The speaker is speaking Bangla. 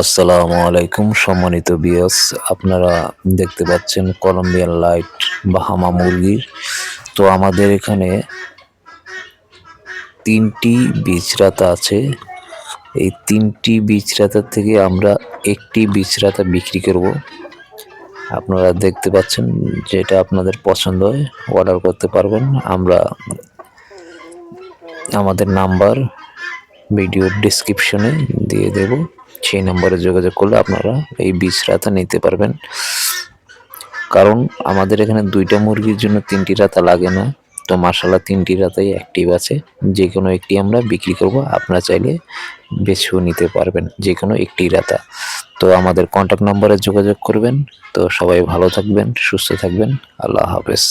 আসসালামু আলাইকুম সম্মানিত ভিউয়ার্স, আপনারা দেখতে পাচ্ছেন কলম্বিয়ান লাইট বাহামা মুরগির। তো আমাদের এখানে 3টি বীজরাতা আছে। এই 3টি বীজরাতা থেকে আমরা একটি বীজরাতা বিক্রি করব। আপনারা দেখতে পাচ্ছেন, যেটা আপনাদের পছন্দ হয় অর্ডার করতে পারবেন। আমরা আমাদের নাম্বার ভিডিওর ডেসক্রিপশনে দিয়ে দেব, সেই নম্বরে যোগাযোগ করলে আপনারা এই বীজরাতা নিতে পারবেন। কারণ আমাদের এখানে 2টা মুরগির জন্য 3টি রাতা লাগে না। তো মাশাআল্লাহ 3টি রাতাই অ্যাক্টিভ আছে। যে কোনো একটি আমরা বিক্রি করব, আপনারা চাইলে বেছেও নিতে পারবেন যে কোনো একটি রাতা। তো আমাদের কন্ট্যাক্ট নম্বরে যোগাযোগ করবেন। তো সবাই ভালো থাকবেন, সুস্থ থাকবেন। আল্লাহ হাফেজ।